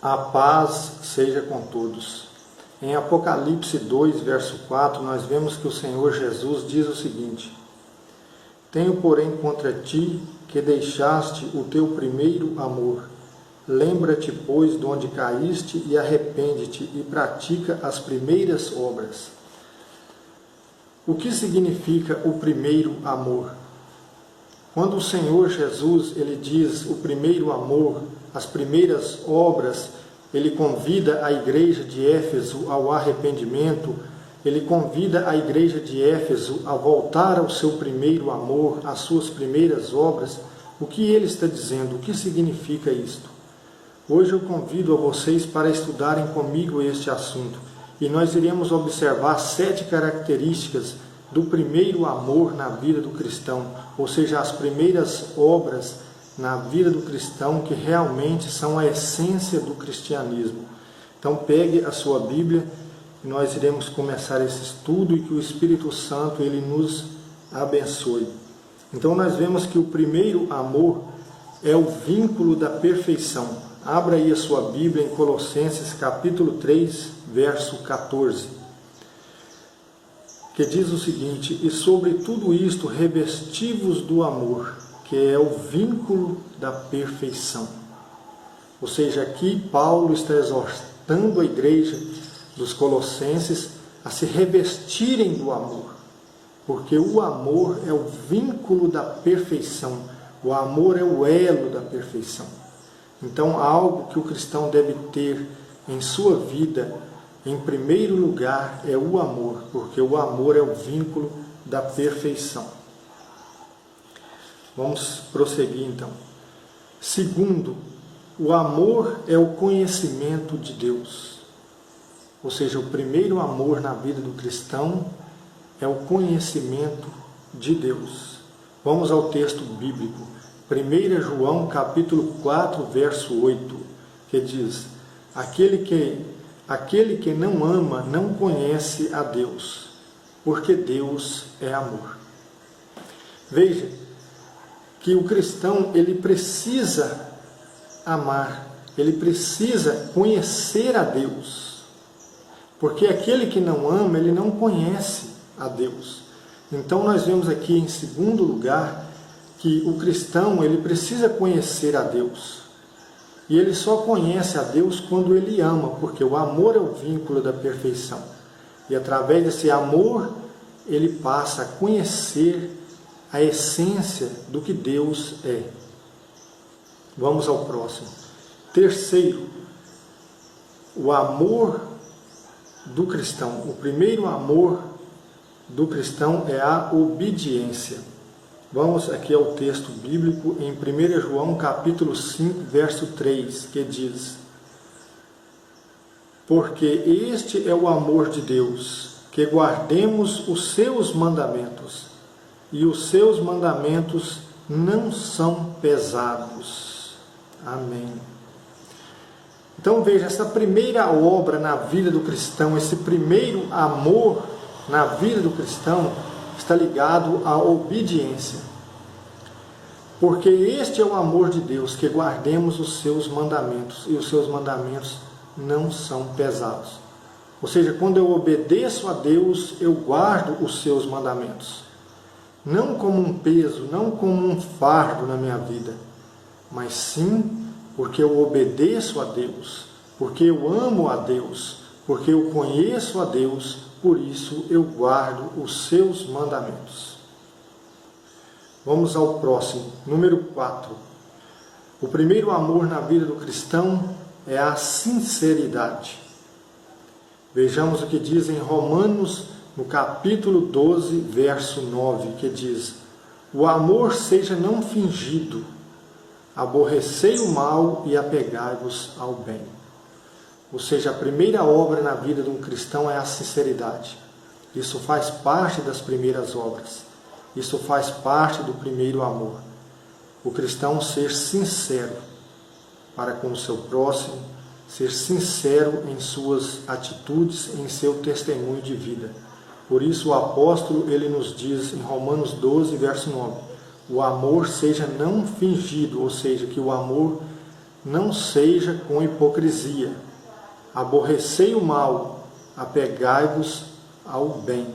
A paz seja com todos. Em Apocalipse 2, verso 4, nós vemos que o Senhor Jesus diz o seguinte: Tenho, porém, contra ti que deixaste o teu primeiro amor. Lembra-te, pois, de onde caíste e arrepende-te e pratica as primeiras obras. O que significa o primeiro amor? Quando o Senhor Jesus ele diz o primeiro amor, as primeiras obras, ele convida a igreja de Éfeso ao arrependimento, ele convida a igreja de Éfeso a voltar ao seu primeiro amor, às suas primeiras obras. O que ele está dizendo? O que significa isto? Hoje eu convido a vocês para estudarem comigo este assunto e nós iremos observar 7 características do primeiro amor na vida do cristão, ou seja, as primeiras obras na vida do cristão que realmente são a essência do cristianismo. Então pegue a sua Bíblia e nós iremos começar esse estudo e que o Espírito Santo ele nos abençoe. Então nós vemos que o primeiro amor é o vínculo da perfeição. Abra aí a sua Bíblia em Colossenses capítulo 3, verso 14. Que diz o seguinte: E sobre tudo isto revesti-vos do amor, que é o vínculo da perfeição. Ou seja, aqui Paulo está exortando a igreja dos Colossenses a se revestirem do amor, porque o amor é o vínculo da perfeição, o amor é o elo da perfeição. Então, algo que o cristão deve ter em sua vida, em primeiro lugar, é o amor, porque o amor é o vínculo da perfeição. Vamos prosseguir então. Segundo, o amor é o conhecimento de Deus. Ou seja, o primeiro amor na vida do cristão é o conhecimento de Deus. Vamos ao texto bíblico. 1 João capítulo 4, verso 8, que diz: Aquele que não ama não conhece a Deus, porque Deus é amor. Veja que o cristão ele precisa amar, ele precisa conhecer a Deus, porque aquele que não ama, ele não conhece a Deus. Então nós vemos aqui em segundo lugar que o cristão ele precisa conhecer a Deus. E ele só conhece a Deus quando ele ama, porque o amor é o vínculo da perfeição. E através desse amor, ele passa a conhecer a essência do que Deus é. Vamos ao próximo. Terceiro, o amor do cristão. O primeiro amor do cristão é a obediência. Vamos aqui ao texto bíblico em 1 João capítulo 5, verso 3, que diz: Porque este é o amor de Deus, que guardemos os seus mandamentos, e os seus mandamentos não são pesados. Amém. Então veja, essa primeira obra na vida do cristão, esse primeiro amor na vida do cristão, está ligado à obediência. Porque este é o amor de Deus, que guardemos os seus mandamentos, e os seus mandamentos não são pesados. Ou seja, quando eu obedeço a Deus, eu guardo os seus mandamentos. Não como um peso, não como um fardo na minha vida, mas sim porque eu obedeço a Deus, porque eu amo a Deus, porque eu conheço a Deus, por isso eu guardo os seus mandamentos. Vamos ao próximo, número 4. O primeiro amor na vida do cristão é a sinceridade. Vejamos o que diz em Romanos, no capítulo 12, verso 9, que diz: O amor seja não fingido, aborrecei o mal e apegai-vos ao bem. Ou seja, a primeira obra na vida de um cristão é a sinceridade. Isso faz parte das primeiras obras. Isso faz parte do primeiro amor. O cristão ser sincero para com o seu próximo, ser sincero em suas atitudes, em seu testemunho de vida. Por isso o apóstolo ele nos diz em Romanos 12, verso 9, o amor seja não fingido, ou seja, que o amor não seja com hipocrisia. Aborrecei o mal, apegai-vos ao bem.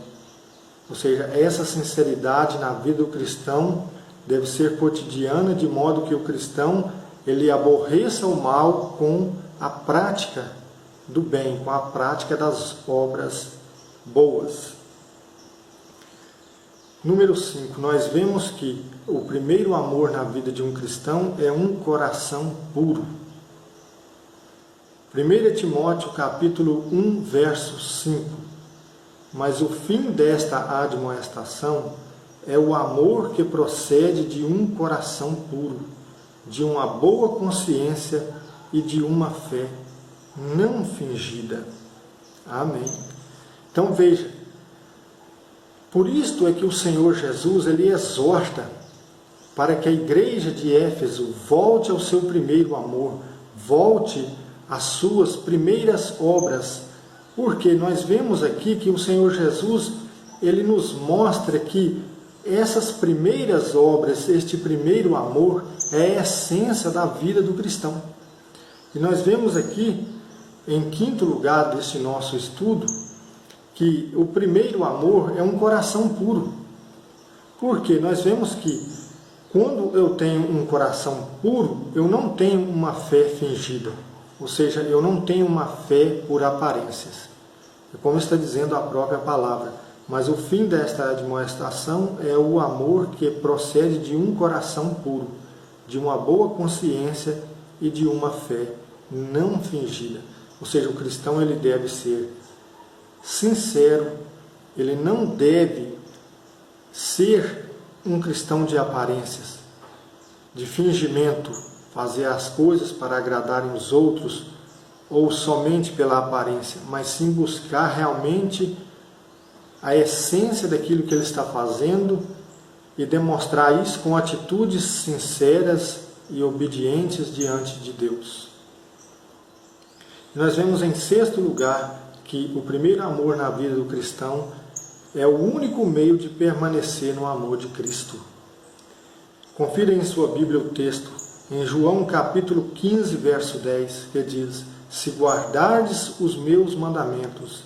Ou seja, essa sinceridade na vida do cristão deve ser cotidiana, de modo que o cristão ele aborreça o mal com a prática do bem, com a prática das obras boas. Número 5, nós vemos que o primeiro amor na vida de um cristão é um coração puro. 1 Timóteo capítulo 1, verso 5. Mas o fim desta admoestação é o amor que procede de um coração puro, de uma boa consciência e de uma fé não fingida. Amém. Então veja, por isto é que o Senhor Jesus ele exorta para que a igreja de Éfeso volte ao seu primeiro amor, volte às suas primeiras obras, porque nós vemos aqui que o Senhor Jesus ele nos mostra que essas primeiras obras, este primeiro amor, é a essência da vida do cristão. E nós vemos aqui, em quinto lugar deste nosso estudo, que o primeiro amor é um coração puro. Porque nós vemos que quando eu tenho um coração puro, eu não tenho uma fé fingida. Ou seja, eu não tenho uma fé por aparências. É como está dizendo a própria palavra. Mas o fim desta admoestação é o amor que procede de um coração puro, de uma boa consciência e de uma fé não fingida. Ou seja, o cristão ele deve ser sincero, ele não deve ser um cristão de aparências, de fingimento, fazer as coisas para agradarem os outros ou somente pela aparência, mas sim buscar realmente a essência daquilo que ele está fazendo e demonstrar isso com atitudes sinceras e obedientes diante de Deus. Nós vemos em sexto lugar que o primeiro amor na vida do cristão é o único meio de permanecer no amor de Cristo. Confira em sua Bíblia o texto, em João capítulo 15, verso 10, que diz: Se guardardes os meus mandamentos,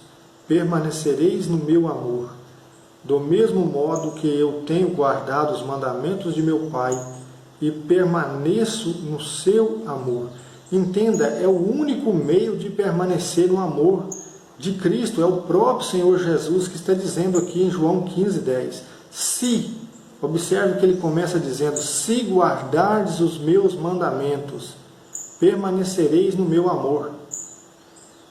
permanecereis no meu amor, do mesmo modo que eu tenho guardado os mandamentos de meu Pai e permaneço no seu amor. Entenda, é o único meio de permanecer no amor de Cristo, é o próprio Senhor Jesus que está dizendo aqui em João 15, 10. Se, observe que ele começa dizendo, se guardardes os meus mandamentos, permanecereis no meu amor.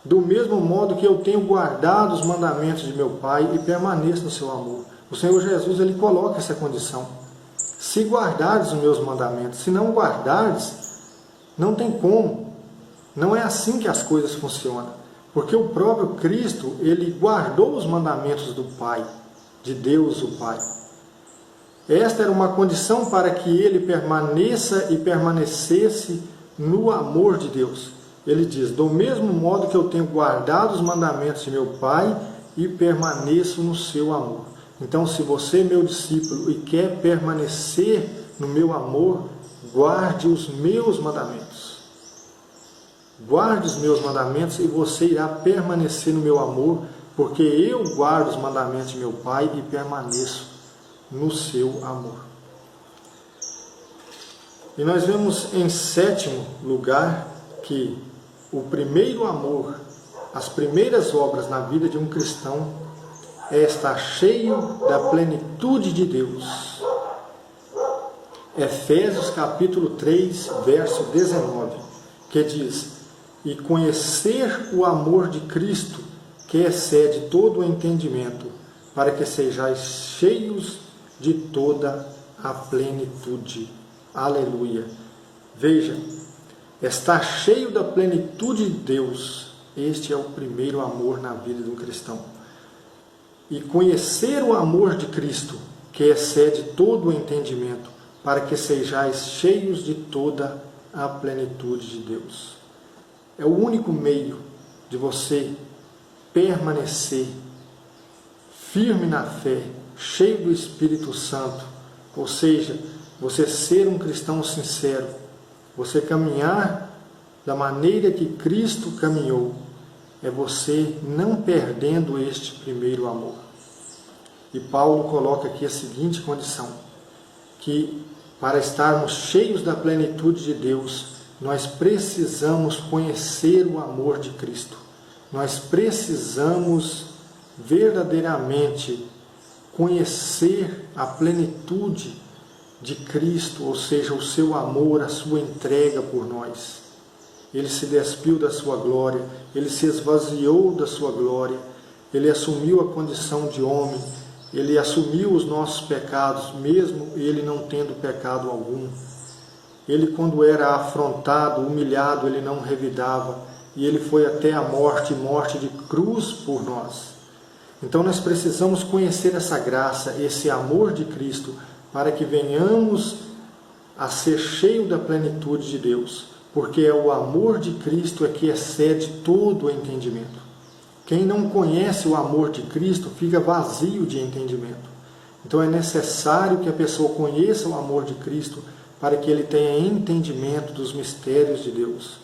Do mesmo modo que eu tenho guardado os mandamentos de meu Pai e permaneço no seu amor. O Senhor Jesus, ele coloca essa condição. Se guardardes os meus mandamentos, se não guardardes, não tem como. Não é assim que as coisas funcionam. Porque o próprio Cristo, ele guardou os mandamentos do Pai, de Deus o Pai. Esta era uma condição para que ele permaneça e permanecesse no amor de Deus. Ele diz, do mesmo modo que eu tenho guardado os mandamentos de meu Pai e permaneço no seu amor. Então, se você é meu discípulo e quer permanecer no meu amor, guarde os meus mandamentos. Guarde os meus mandamentos e você irá permanecer no meu amor, porque eu guardo os mandamentos de meu Pai e permaneço no seu amor. E nós vemos em sétimo lugar que o primeiro amor, as primeiras obras na vida de um cristão é estar cheio da plenitude de Deus. Efésios capítulo 3, verso 19, que diz, e conhecer o amor de Cristo, que excede todo o entendimento, para que sejais cheios de toda a plenitude. Aleluia! Veja, estar cheio da plenitude de Deus, este é o primeiro amor na vida de um cristão. E conhecer o amor de Cristo, que excede todo o entendimento, para que sejais cheios de toda a plenitude de Deus. É o único meio de você permanecer firme na fé, cheio do Espírito Santo, ou seja, você ser um cristão sincero, você caminhar da maneira que Cristo caminhou, é você não perdendo este primeiro amor. E Paulo coloca aqui a seguinte condição, que para estarmos cheios da plenitude de Deus, nós precisamos conhecer o amor de Cristo. Nós precisamos verdadeiramente conhecer a plenitude de Cristo, ou seja, o seu amor, a sua entrega por nós. Ele se despiu da sua glória, ele se esvaziou da sua glória, ele assumiu a condição de homem, ele assumiu os nossos pecados, mesmo ele não tendo pecado algum. Ele, quando era afrontado, humilhado, ele não revidava, e ele foi até a morte, morte de cruz por nós. Então nós precisamos conhecer essa graça, esse amor de Cristo, para que venhamos a ser cheios da plenitude de Deus, porque é o amor de Cristo é que excede todo o entendimento. Quem não conhece o amor de Cristo fica vazio de entendimento. Então é necessário que a pessoa conheça o amor de Cristo para que ele tenha entendimento dos mistérios de Deus,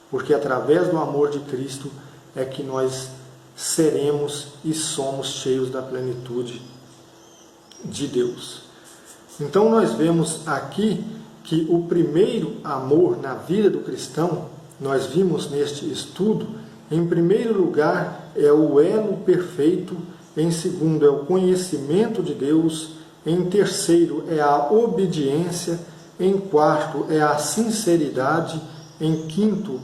porque através do amor de Cristo é que nós seremos e somos cheios da plenitude de Deus. Então nós vemos aqui que o primeiro amor na vida do cristão, nós vimos neste estudo, em primeiro lugar é o elo perfeito, em segundo é o conhecimento de Deus, em terceiro é a obediência, em quarto é a sinceridade, em quinto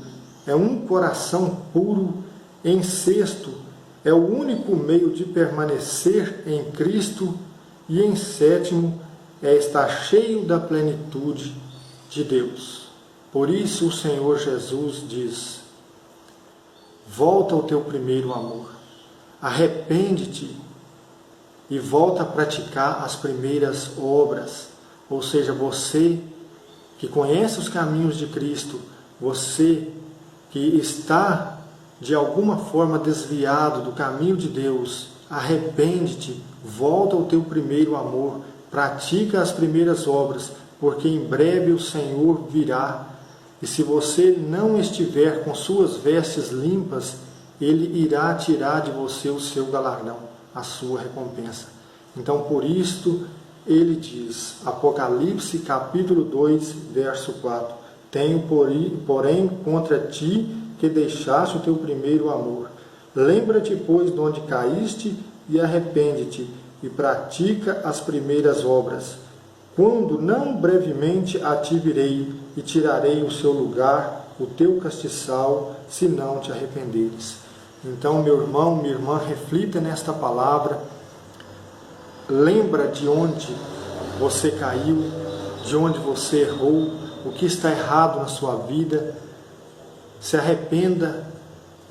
é um coração puro, em sexto é o único meio de permanecer em Cristo e em sétimo é estar cheio da plenitude de Deus. Por isso o Senhor Jesus diz: volta ao teu primeiro amor, arrepende-te e volta a praticar as primeiras obras. Ou seja, você que conhece os caminhos de Cristo, você que está de alguma forma desviado do caminho de Deus, arrepende-te, volta ao teu primeiro amor, pratica as primeiras obras, porque em breve o Senhor virá, e se você não estiver com suas vestes limpas, Ele irá tirar de você o seu galardão, a sua recompensa. Então, por isto, Ele diz, Apocalipse capítulo 2, verso 4, tenho, porém, contra ti que deixaste o teu primeiro amor. Lembra-te, pois, de onde caíste, e arrepende-te, e pratica as primeiras obras. Quando não brevemente a te virei, e tirarei o seu lugar, o teu castiçal, se não te arrependeres. Então, meu irmão, minha irmã, reflita nesta palavra. Lembra de onde você caiu, de onde você errou, o que está errado na sua vida. Se arrependa,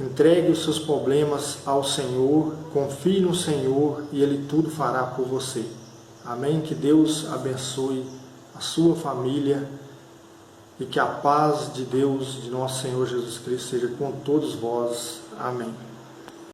entregue os seus problemas ao Senhor, confie no Senhor e Ele tudo fará por você. Amém? Que Deus abençoe a sua família e que a paz de Deus, de nosso Senhor Jesus Cristo, seja com todos vós. Amém.